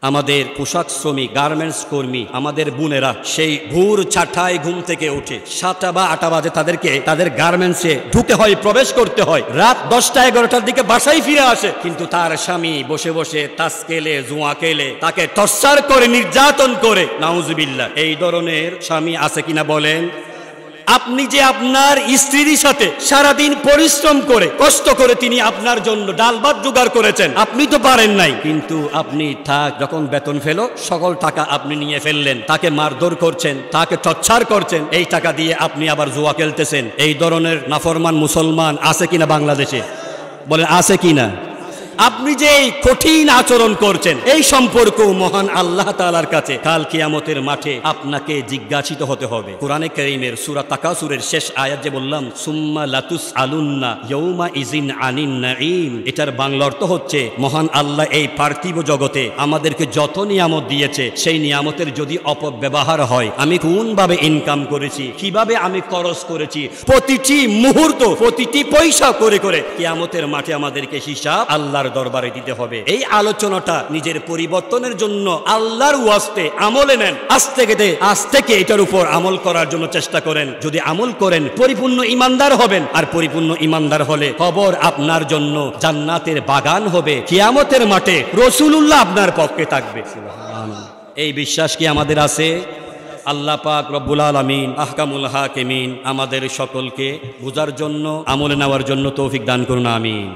আমাদের পোশাক শ্রমিক, গার্মেন্টস কর্মী, আমাদের বোনেরা সেই ভোর 6টায় ঘুম থেকে উঠে 7টা বা 8টা বাজে তাদেরকে তাদের গার্মেন্টসে ঢুকে হয়, প্রবেশ করতে হয়। রাত 10টা 11টার দিকে বাসায় ফিরে আসে, কিন্তু তার স্বামী বসে বসে তাস খেলে, জুয়া খেলে, তাকে টর্চার করে, নির্যাতন করে। নাউজুবিল্লাহ। এই ধরনের স্বামী আছে কিনা বলেন? আপনি যে আপনার স্ত্রীর সাথে সারাদিন পরিশ্রম করে, কষ্ট করে তিনি আপনার জন্য ডাল ভাত জোগাড় করেছেন, আপনি তো পারেন নাই, কিন্তু আপনি যখন বেতন ফেলো সকল টাকা আপনি নিয়ে ফেললেন, তাকে মারধর করছেন, তাকে টর্চার করছেন, এই টাকা দিয়ে আপনি আবার জুয়া খেলতেছেন। এই ধরনের নাফরমান মুসলমান আছে কিনা বাংলাদেশে? বলেন আছে কিনা? আপনি যে এই কঠিন আচরণ করছেন, এই সম্পর্ক মহান আল্লাহ তাআলার কাছে কাল কিয়ামতের মাঠে আপনাকে জিজ্ঞাসিত হতে হবে। কোরআনে কারীমের সূরা তাকাসুরের শেষ আয়াত যে বললাম, সুম্মা লাতুসআলুন্না ইয়াউমা ইযিন আনিন নাঈম, এটার বাংলা অর্থ হচ্ছে মহান আল্লাহ এই পার্থিব জগতে আমাদেরকে যত নিয়ামত দিয়েছে, সেই নিয়ামতের যদি অপব্যবহার হয়, আমি কোনভাবে ইনকাম করেছি, কিভাবে আমি খরচ করেছি, প্রতিটি মুহূর্ত, প্রতিটি পয়সা করে করে কিয়ামতের মাঠে আমাদেরকে হিসাব আল্লাহ দরবারে দিতে হবে। এই আলোচনাটা নিজের পরিবর্তনের জন্য আল্লাহর ওয়াস্তে আমলে নেন। আজ থেকে এটার উপর আমল করার জন্য চেষ্টা করেন। যদি আমল করেন পরিপূর্ণ ঈমানদার হবেন, আর পরিপূর্ণ ঈমানদার হলে কবর আপনার জন্য জান্নাতের বাগান হবে, কিয়ামতের মাঠে রাসূলুল্লাহ আপনার পক্ষে থাকবে। সুবহানাল্লাহ। এই বিশ্বাস কি আমাদের আছে? আল্লাহ পাক রব্বুল আলামিন আহকামুল হাকিমিন আমাদের সকলকে বুঝার জন্য, আমলে নেওয়ার জন্য তৌফিক দান করুন। আমিন।